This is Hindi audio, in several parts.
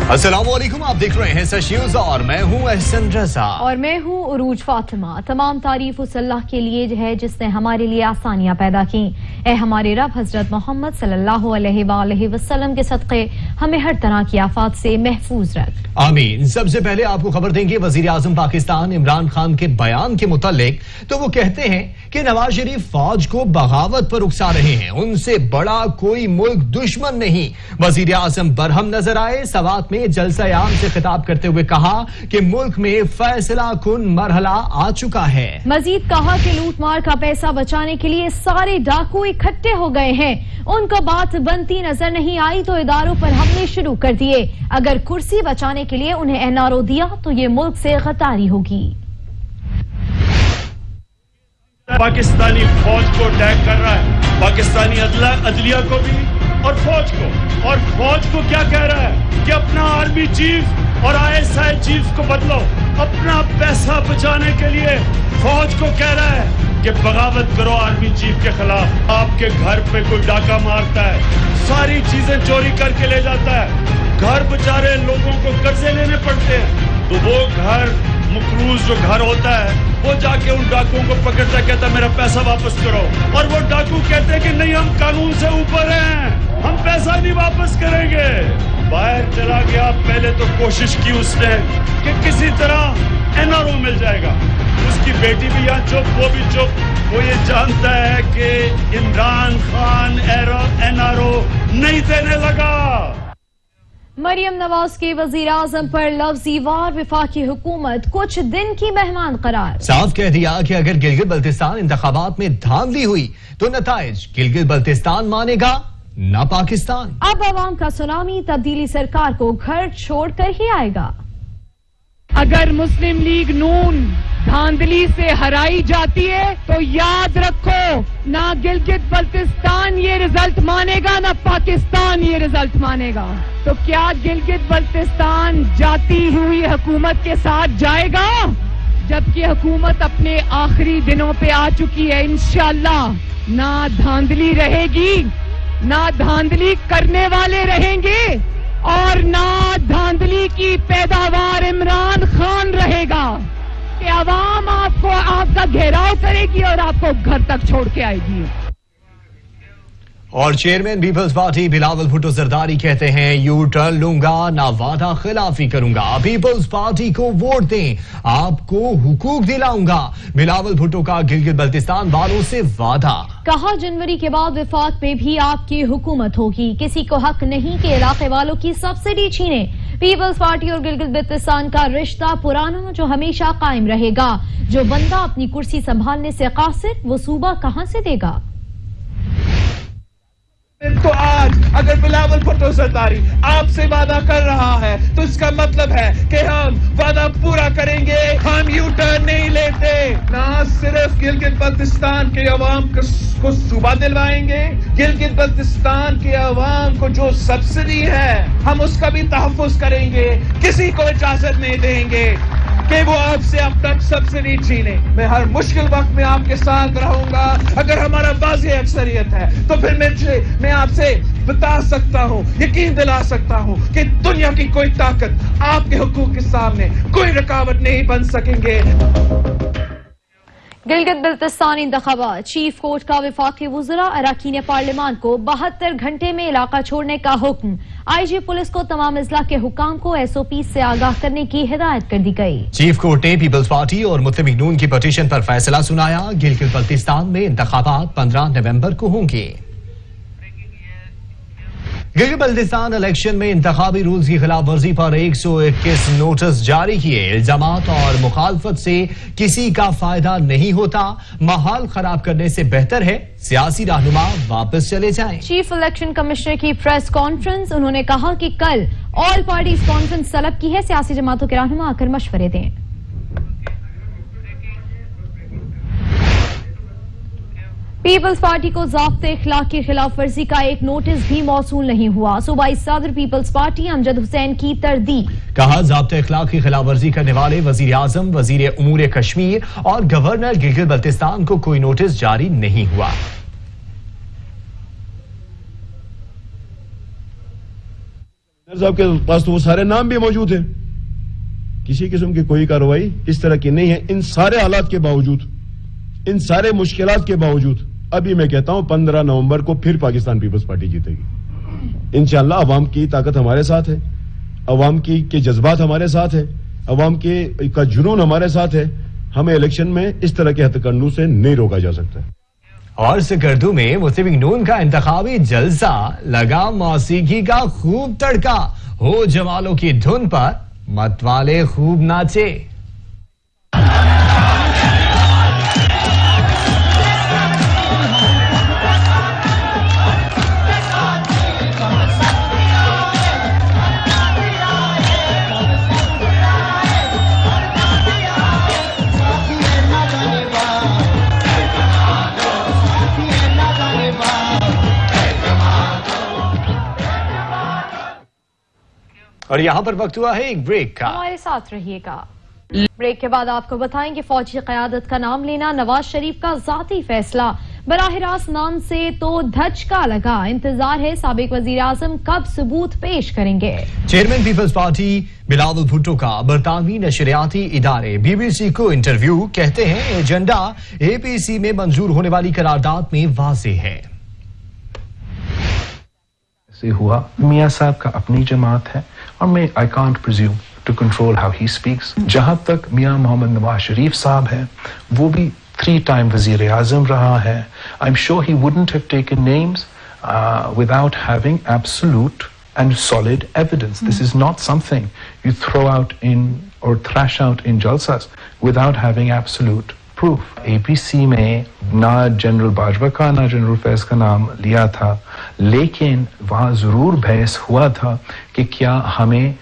अस्सलामुअलैकुम, आप देख रहे हैं सच न्यूज और मैं हूं एहसन रजा और मैं हूं उरूज फातिमा। तमाम तारीफ उस अल्लाह के लिए है जिसने हमारे लिए आसानियां पैदा की। ए हमारे रब हजरत मोहम्मद सल्लल्लाहु अलैहि वसल्लम के सदक़े हमें हर तरह की आफात से महफूज रख। आमीन। सबसे पहले आपको खबर देंगे वजीर आजम पाकिस्तान इमरान खान के बयान के मुतालिक। तो वो कहते हैं कि नवाज शरीफ फौज को बगावत पर उकसा रहे हैं, उनसे बड़ा कोई मुल्क दुश्मन नहीं। वजीर आजम बरहम नजर आए, सवात में जलसा आम से खिताब करते हुए कहा कि मुल्क में फैसला कुन मरहला आ चुका है। मजीद कहा कि लूट मार का पैसा बचाने के लिए सारे डाकू इकट्ठे हो गए हैं, उनको बात बनती नजर नहीं आई तो इदारों पर हमले शुरू कर दिए। अगर कुर्सी बचाने के लिए उन्हें एनआरओ दिया तो ये मुल्क से गद्दारी होगी। पाकिस्तानी फौज को अटैक कर रहा है, पाकिस्तानी अदलिया को भी और फौज को क्या कह रहा है कि अपना आर्मी चीफ और आईएसआई चीफ को बदलो। अपना पैसा बचाने के लिए फौज को कह रहा है कि बगावत करो आर्मी चीफ के खिलाफ। आपके घर पे कोई डाका मारता है, सारी चीजें चोरी करके ले जाता है, घर बेचारे लोगों को कर्जे लेने पड़ते हैं, तो वो घर मकरूज जो घर होता है वो जाके उन डाकुओं को पकड़ता है, कहता है मेरा पैसा वापस करो। और वो डाकू कहते हैं कि नहीं, हम कानून से ऊपर हैं, हम पैसा नहीं वापस करेंगे। बाहर चला गया, पहले तो कोशिश की उसने कि किसी तरह एनआरओ मिल जाएगा। उसकी बेटी भी यहाँ चुप, वो भी चुप। वो ये जानता है कि इमरान खान एनआरओ नहीं देने लगा। मरियम नवाज के वजीर आजम पर लफ्जी वार वफाकी हुकूमत कुछ दिन की मेहमान करार। साफ कह दिया कि अगर गिलगित बल्तिस्तान इंतखाबात में धांधली हुई तो नताइज गिलगित बल्तिस्तान मानेगा ना पाकिस्तान। अब अवाम का सुनामी तब्दीली सरकार को घर छोड़कर ही आएगा। अगर मुस्लिम लीग नून धांधली से हराई जाती है तो याद रखो, ना गिलगित बल्तिस्तान ये रिजल्ट मानेगा ना पाकिस्तान ये रिजल्ट मानेगा। तो क्या गिलगित बल्तिस्तान जाती हुई हुकूमत के साथ जाएगा? जबकि हुकूमत अपने आखिरी दिनों पे आ चुकी है। इंशाअल्लाह ना धांधली रहेगी, ना धांधली करने वाले रहेंगे और ना धांधली की पैदावार इमरान खान रहेगा कि आवाम आपको आपका घेराव करेगी और आपको घर तक छोड़ के आएगी। और चेयरमैन पीपल्स पार्टी बिलावल भुट्टो जरदारी कहते हैं यू टर्न लूंगा ना वादा खिलाफी करूंगा। पीपल्स पार्टी को वोट दें, आपको हुकूक दिलाऊंगा। बिलावल भुट्टो का गिलगित बल्तिस्तान वालों से वादा। कहा जनवरी के बाद वफाक में भी आपकी हुकूमत होगी, किसी को हक नहीं कि इलाके वालों की सब्सिडी छीने। पीपल्स पार्टी और गिलगित बल्तिस्तान का रिश्ता पुराना जो हमेशा कायम रहेगा। जो बंदा अपनी कुर्सी संभालने से कासिर, वो सूबा कहां से देगा। तो आज अगर बिलावल भुट्टो जरदारी आपसे वादा कर रहा है तो इसका मतलब है कि हम वादा पूरा करेंगे। हम यू टर्न नहीं लेते, ना सिर्फ गिलगित बल्तिस्तान के अवाम को सूबा दिलवाएंगे, गिलगित बल्तिस्तान के अवाम को जो सब्सिडी है हम उसका भी तहफ़्फ़ुज़ करेंगे। किसी को इजाजत नहीं देंगे कि वो आपसे अब तक सब्सिडी छीने। मैं हर मुश्किल वक्त में आपके साथ रहूंगा। अगर हमारा वाज़ेह अक्सरियत है तो फिर मैं आपसे बता सकता हूँ, यकीन दिला सकता हूँ कि दुनिया की कोई ताकत आपके हुकूक के सामने कोई रुकावट नहीं बन सकेंगे। गिलगित बल्तिस्तान इंतखाबात, चीफ कोर्ट का वफाकी वुज़रा अरकान पार्लियामान को 72 घंटे में इलाका छोड़ने का हुक्म। आईजी पुलिस को तमाम अजला के हुकाम को एसओपी से आगाह करने की हिदायत कर दी गई। चीफ कोर्ट ने पीपल्स पार्टी और मुस्लिम लीग नून की पटिशन पर फैसला सुनाया। गिलगित बल्तिस्तान में इंतखाबात 15 नवंबर को होंगे। गिलगित बल्तिस्तान इलेक्शन में इंतखाबी रूल्स की खिलाफ वर्जी पर 121 नोटिस जारी किए। इल्जामात और मुखालफत से किसी का फायदा नहीं होता, माहौल खराब करने से बेहतर है सियासी रहनुमा वापस चले जाएं। चीफ इलेक्शन कमिश्नर की प्रेस कॉन्फ्रेंस, उन्होंने कहा कि कल ऑल पार्टीज कॉन्फ्रेंस तलब की है, सियासी जमातों के रहनुमा आकर मशवरे दें। पीपल्स पार्टी को ज़ाब्ते इखलाक की खिलाफ वर्जी का एक नोटिस भी मौसूल नहीं हुआ। सूबाई सदर पीपल्स पार्टी अमजद हुसैन की तरदीद। कहा ज़ाब्ते इखलाक की खिलाफ वर्जी करने वाले वजीर आजम, वजीर उमूर कश्मीर और गवर्नर गिलगित बल्तिस्तान को कोई नोटिस जारी नहीं हुआ। साहब के पास तो वो सारे नाम भी मौजूद हैं। किसी किस्म की कोई कार्रवाई इस तरह की नहीं है। इन सारे हालात के बावजूद, इन सारे मुश्किलात के बावजूद अभी मैं कहता हूं 15 नवंबर को फिर पाकिस्तान पीपल्स पार्टी जीतेगी इंशाअल्लाह। अवाम की ताकत हमारे साथ है, अवाम की के जज्बात हमारे साथ है, अवाम के का जुनून हमारे साथ है। हमें इलेक्शन में इस तरह के हथकंडों से नहीं रोका जा सकता। और सिकरदू में मुस्लिम लीग नून का इंतखाबी जलसा लगा मौसीकी का खूब तड़का। हो जमालों की धुन पर मतवाले खूब नाचे। और यहां पर वक्त हुआ है एक ब्रेक का। हमारे साथ रहिएगा। ब्रेक के बाद आपको बताएंगे फौजी क़यादत का नाम लेना नवाज शरीफ का जाती फैसला। बराह रास्त नाम से तो धचका लगा। इंतजार है साबिक वजीर आजम कब सबूत पेश करेंगे। चेयरमैन पीपल्स पार्टी बिलावल भुट्टो का बरतानवी नशरियाती इदारे BBC को इंटरव्यू। कहते हैं एजेंडा APC में मंजूर होने वाली करारदाद में वाज़ेह है। से हुआ मियां साहब का अपनी जमात है और मैं I can't presume to control how he speaks. जहां तक मियां मोहम्मद नवाज शरीफ साहब है, वो भी 3 टाइम वजीर आजम रहा है। I am sure he wouldn't have taken names without having absolute and solid evidence. This is not something you throw out in or thrash out in जलसास without having absolute proof. APC में ना जनरल बाजवा का ना जनरल फैज का नाम लिया था, लेकिन वहाँ जरूर बहस हुआ था कि क्या हमें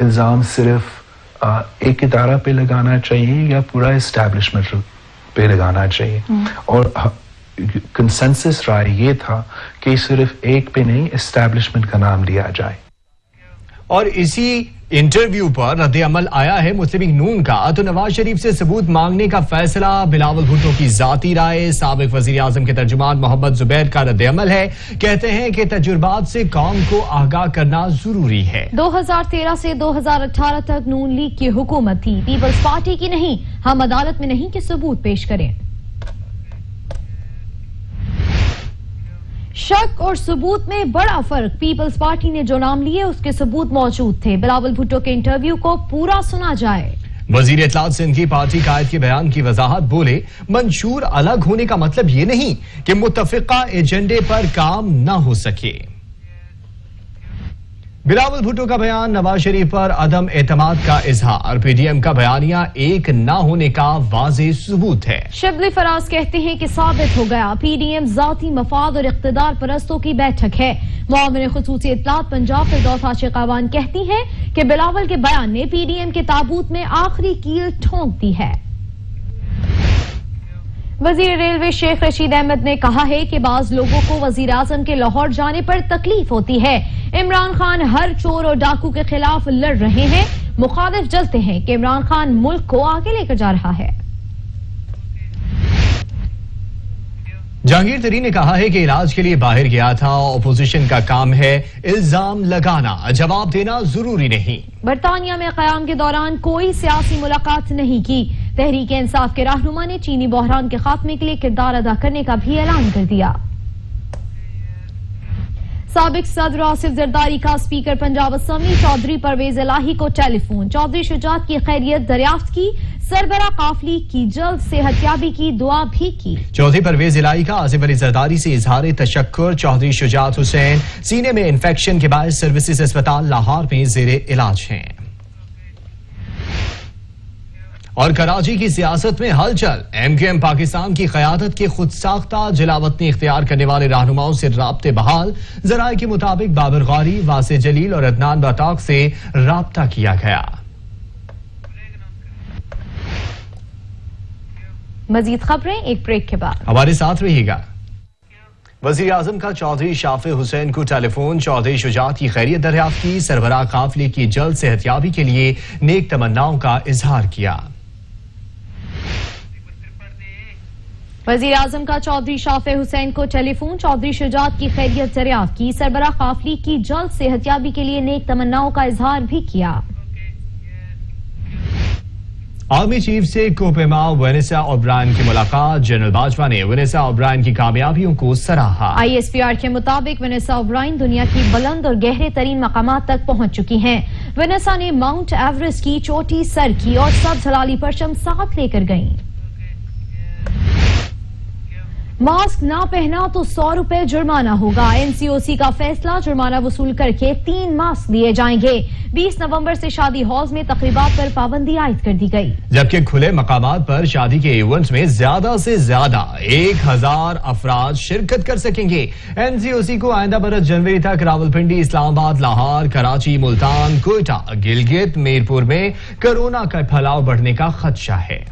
इल्ज़ाम सिर्फ एक इदारा पे लगाना चाहिए या पूरा इस्टेब्लिशमेंट पे लगाना चाहिए। और कंसेंसस राय ये था कि सिर्फ एक पे नहीं, इस्टेब्लिशमेंट का नाम लिया जाए। और इसी इंटरव्यू पर रद्द अमल आया है मुस्लिम लीग नून का। तो नवाज शरीफ से सबूत मांगने का फैसला, बिलावल भुट्टो की जाती राय, साबिक वजीर आजम के तर्जुमान मोहम्मद जुबैर का रद्द अमल है। कहते हैं कि तजुर्बात से कौम को आगाह करना जरूरी है। 2013 से 2018 तक नून लीग की हुकूमत थी, पीपल्स पार्टी की नहीं। हम अदालत में नहीं कि सबूत पेश करें। शक और सबूत में बड़ा फर्क। पीपल्स पार्टी ने जो नाम लिए उसके सबूत मौजूद थे। बिलावल भुट्टो के इंटरव्यू को पूरा सुना जाए। वजीर इत्तलात सिंध की पार्टी कायद के बयान की वजाहत। बोले मंशूर अलग होने का मतलब ये नहीं कि मुत्तफिका एजेंडे पर काम न हो सके। बिलावल भुट्टो का बयान, नवाज शरीफ पर अदम एतमाद का इजहार। PDM का बयानिया एक न होने का वाज़ेह सबूत है। शिबली फराज कहते हैं कि साबित हो गया PDM जाती मफाद और इख्तिदार परस्तों की बैठक है। मुआविन खुसूसी इत्तलात पंजाब फिरदौस आशिक अवान कहती हैं कि बिलावल के बयान ने PDM के ताबूत में आखिरी कील ठोंक दी है। वजीर रेलवे शेख रशीद अहमद ने कहा है कि बाज लोगों को वजीर आजम के लाहौर जाने पर तकलीफ होती है। इमरान खान हर चोर और डाकू के खिलाफ लड़ रहे हैं। मुखालिफ जलते हैं कि इमरान खान मुल्क को आगे लेकर जा रहा है। जहांगीर तरीन ने कहा है कि इलाज के लिए बाहर गया था। ऑपोजिशन का काम है इल्जाम लगाना, जवाब देना जरूरी नहीं। बरतानिया में क़याम के दौरान कोई सियासी मुलाकात नहीं की। तहरीक इंसाफ के रहनुमा ने चीनी बहरान के खात्मे के लिए किरदार अदा करने का भी ऐलान कर दिया। साबिक सदर आसिफ जरदारी का स्पीकर पंजाब असम्बली चौधरी परवेज इलाही को टेलीफोन। चौधरी शुजात की खैरियत दरियाफ्त की। सरबरा काफली की जल्द सेहतयाबी की दुआ भी की। चौधरी परवेज इलाही का आसिफ अली जरदारी से इजहार तशक्कुर। चौधरी शुजात हुसैन सीने में इंफेक्शन के बाद सर्विसेज अस्पताल लाहौर में जेरे इलाज हैं। और कराची की सियासत में हलचल। MKM पाकिस्तान की क़यादत के खुद साख्ता जलावतनी इख्तियार करने वाले रहनुमाओं से राब्ते बहाल। जराये के मुताबिक बाबर गौरी, वासे जलील और अदनान बताक से राब्ता किया गया। मजीद खबरें एक ब्रेक के बाद। हमारे साथ रहिएगा। वज़ीर आज़म का चौधरी शाफे हुसैन को टेलीफोन। चौधरी शुजात की खैरियत दरियाफ्त की। सरबराह काफिले की जल्द सेहतयाबी के लिए नेक तमन्नाओं का इजहार किया। वजीर आजम का चौधरी शाफे हुसैन को टेलीफोन, चौधरी शुजात की खैरियत दरियाफ्त की, सरबराह काफली की जल्द सेहतियाबी के लिए नेक तमन्नाओं का इजहार भी किया। आर्मी चीफ से कोपेमा वेनेसा ओब्रायन की मुलाकात, जनरल बाजवा ने वेनेसा ओब्रायन की कामयाबियों को सराहा। ISPR के मुताबिक वेनेसा ओब्रायन दुनिया की बुलंद और गहरे तरीन मकामात तक पहुंच चुकी हैं। वेनेसा ने माउंट एवरेस्ट की चोटी सर की और सब्ज हलाली परचम साथ लेकर गईं। मास्क ना पहना तो 100 रुपए जुर्माना होगा। NCOC का फैसला, जुर्माना वसूल करके 3 मास्क दिए जाएंगे। 20 नवंबर से शादी हॉल्स में तकरीबात पर पाबंदी आयद कर दी गई, जबकि खुले मकामात पर शादी के इवेंट्स में ज्यादा से ज्यादा 1000 अफराद शिरकत कर सकेंगे। NCOC को आइंदा बरस जनवरी तक रावलपिंडी, इस्लामाबाद, लाहौर, कराची, मुल्तान, कोयटा, गिलगित, मीरपुर में कोरोना का फैलाव बढ़ने का खदशा है।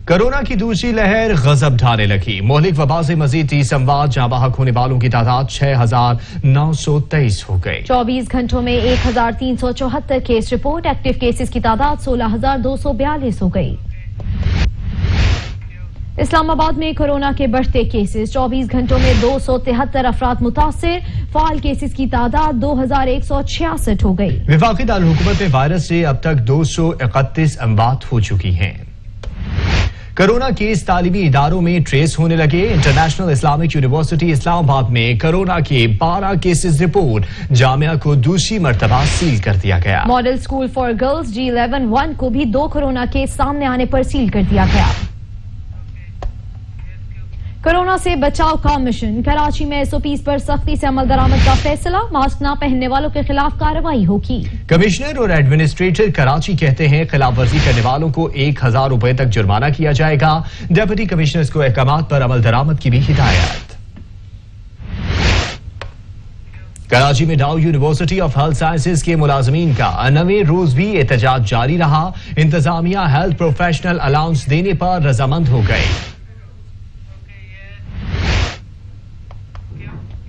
कोरोना की दूसरी लहर गजब ढाने लगी। मोहलिक वबा से मजीद 30 अमवात, जहां बहक होने वालों की तादाद 6923 हो गई। 24 घंटों में 1374 केस रिपोर्ट, एक्टिव केसेस की तादाद 16242 हो गई। इस्लामाबाद में कोरोना के बढ़ते केसेस, 24 घंटों में 273 अफराद मुतासिर, फाल केसेस की तादाद 2166 हो गई। वफाकी दारुल-हुकूमत में वायरस से अब तक 231 अमवात हो चुकी हैं। कोरोना केस तालीमी इदारों में ट्रेस होने लगे। इंटरनेशनल इस्लामिक यूनिवर्सिटी इस्लामाबाद में कोरोना के 12 केसेस रिपोर्ट, जामिया को दूसरी मर्तबा सील कर दिया गया। Model school for girls G11-1 को भी 2 कोरोना केस सामने आने पर सील कर दिया गया। कोरोना से बचाव का मिशन, कराची में SOPs पर सख्ती से अमल दरामद का फैसला, मास्क न पहनने वालों के खिलाफ कार्रवाई होगी। कमिश्नर और एडमिनिस्ट्रेटर कराची कहते हैं खिलाफ वर्जी करने वालों को 1000 रुपए तक जुर्माना किया जाएगा। डेप्यूटी कमिश्नर्स को अहकामात पर अमल दरामद की भी हिदायत। कराची में डाउ यूनिवर्सिटी ऑफ हेल्थ साइंसेज के मुलाजमीन का 9वें रोज भी एहतजाज जारी रहा। इंतजामिया हेल्थ प्रोफेशनल अलाउंस देने पर रजामंद हो गए।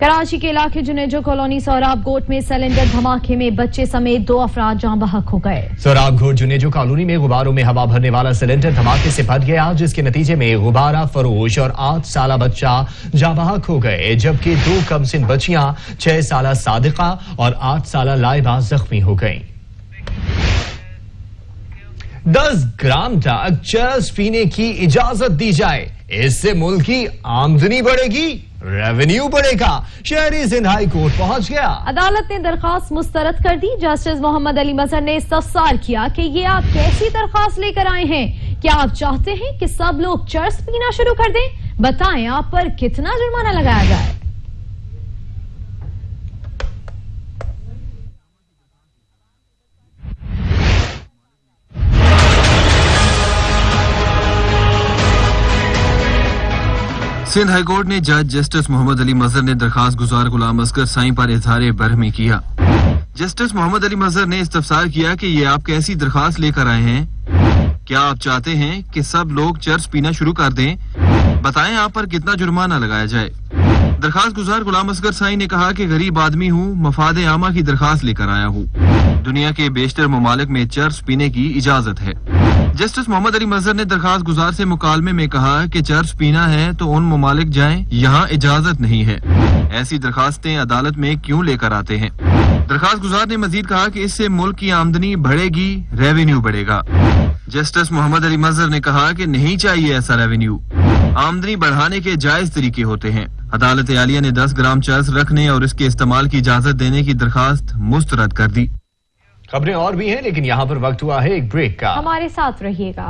कराची के इलाके जुनेजो कॉलोनी सोराब गोट में सिलेंडर धमाके में बच्चे समेत 2 अफराद जान बहक हो गए। सोराब घोट जुनेजो कॉलोनी में गुब्बारों में हवा भरने वाला सिलेंडर धमाके से फट गया, जिसके नतीजे में गुब्बारा फरोश और 8 साला बच्चा जान बहक हो गए, जबकि 2 कमसिन बच्चियां 6 साला सादिका और 8 साला लाइबा जख्मी हो गईं। 10 ग्राम तक चरस पीने की इजाजत दी जाए, इससे मुल्क की आमदनी बढ़ेगी, रेवेन्यू बढ़ेगा। शहरी सिंध हाई कोर्ट पहुंच गया। अदालत ने दरखास्त मुस्तरद कर दी। जस्टिस मोहम्मद अली मजहर ने इस्तफसार किया कि ये आप कैसी दरखास्त लेकर आए हैं? क्या आप चाहते हैं कि सब लोग चरस पीना शुरू कर दें? बताएं आप पर कितना जुर्माना लगाया जाए। सिंध हाईकोर्ट ने जज जस्टिस मोहम्मद अली मजहर ने दरखास्त गुजार गुलाम असगर साईं पर इजहार बरहमी किया। जस्टिस मोहम्मद अली मजहर ने इस्तफसार किया कि ये आप कैसी दरखास्त लेकर आए हैं? क्या आप चाहते हैं कि सब लोग चर्च पीना शुरू कर दें? बताएं आप पर कितना जुर्माना लगाया जाए। दरखास्त गुजार गुलाम असगर साईं ने कहा कि गरीब आदमी हूँ, मफाद आमा की दरखास्त लेकर आया हूँ। दुनिया के बेशतर ममालिक में चर्च पीने की इजाजत है। जस्टिस मोहम्मद अली मजहर ने दरखास्त गुजार से मुकालमे में कहा कि चर्च पीना है तो उन ममालिक जाएं, यहाँ इजाजत नहीं है। ऐसी दरखास्तें अदालत में क्यों लेकर आते हैं? दरखास्त गुजार ने मजीद कहा कि इससे मुल्क की आमदनी बढ़ेगी, रेवेन्यू बढ़ेगा। जस्टिस मोहम्मद अली मजहर ने कहा कि नहीं चाहिए ऐसा रेवेन्यू, आमदनी बढ़ाने के जायज तरीके होते हैं। अदालत आलिया ने 10 ग्राम चर्च रखने और इसके इस्तेमाल की इजाजत देने की दरखास्त मुस्तरद कर दी। खबरें और भी हैं, लेकिन यहाँ पर वक्त हुआ है एक ब्रेक का। हमारे साथ रहिएगा।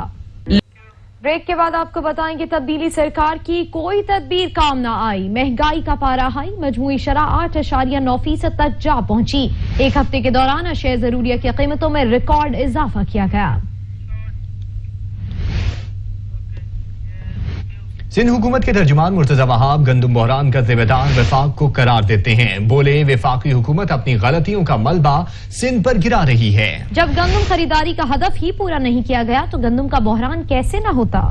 ब्रेक के बाद आपको बताएंगे तब्दीली सरकार की कोई तदबीर काम ना आई, महंगाई का पारा हाई, मजमूई शरह 8.9% तक जा पहुंची। एक हफ्ते के दौरान अशया जरूरिया की कीमतों में रिकॉर्ड इजाफा किया गया। सिंध हुकूमत के तर्जुमान मुर्तजा वहाब गंदुम बहरान का जिम्मेदार वफाक को करार देते हैं। बोले वफाकी हुकूमत अपनी गलतियों का मलबा सिंध पर गिरा रही है। जब गंदुम खरीदारी का हदफ ही पूरा नहीं किया गया तो गंदुम का बहरान कैसे न होता।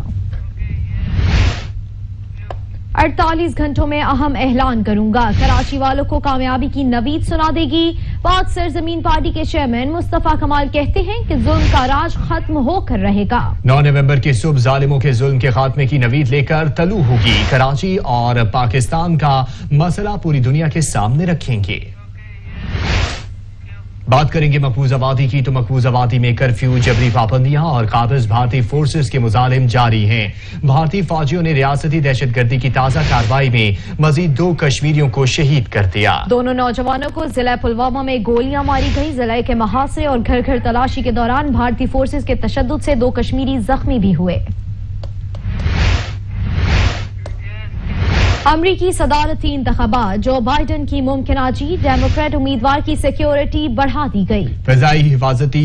48 घंटों में अहम ऐलान करूंगा, कराची वालों को कामयाबी की नवीद सुना देगी। पाक सरजमीन पार्टी के चेयरमैन मुस्तफा कमाल कहते हैं कि जुल्म का राज खत्म होकर रहेगा। 9 नवंबर की सुबह जालिमों के जुल्म के खात्मे की नवीद लेकर तलू होगी। कराची और पाकिस्तान का मसला पूरी दुनिया के सामने रखेंगे। बात करेंगे मकबूजा वादी की, तो मकबूजा वादी में कर्फ्यू, जबरी पाबंदियां और काबिज भारतीय फोर्सेस के मुजालिम जारी हैं। भारतीय फौजियों ने रियासती दहशतगर्दी की ताजा कार्रवाई में मजीद 2 कश्मीरियों को शहीद कर दिया। दोनों नौजवानों को जिला पुलवामा में गोलियां मारी गई। जिले के महासे और घर घर तलाशी के दौरान भारतीय फोर्सेस के तशद्दुद से 2 कश्मीरी जख्मी भी हुए। अमरीकी सदारती इंतखाबात, जो बाइडन की मुमकिना जीत, डेमोक्रेट उम्मीदवार की सिक्योरिटी बढ़ा दी गई। फजाई हिफाजती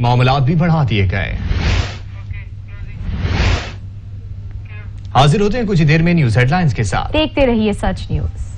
मामलात भी बढ़ा दिए गए। हाजिर होते हैं कुछ ही देर में न्यूज हेडलाइंस के साथ। देखते रहिए सच न्यूज।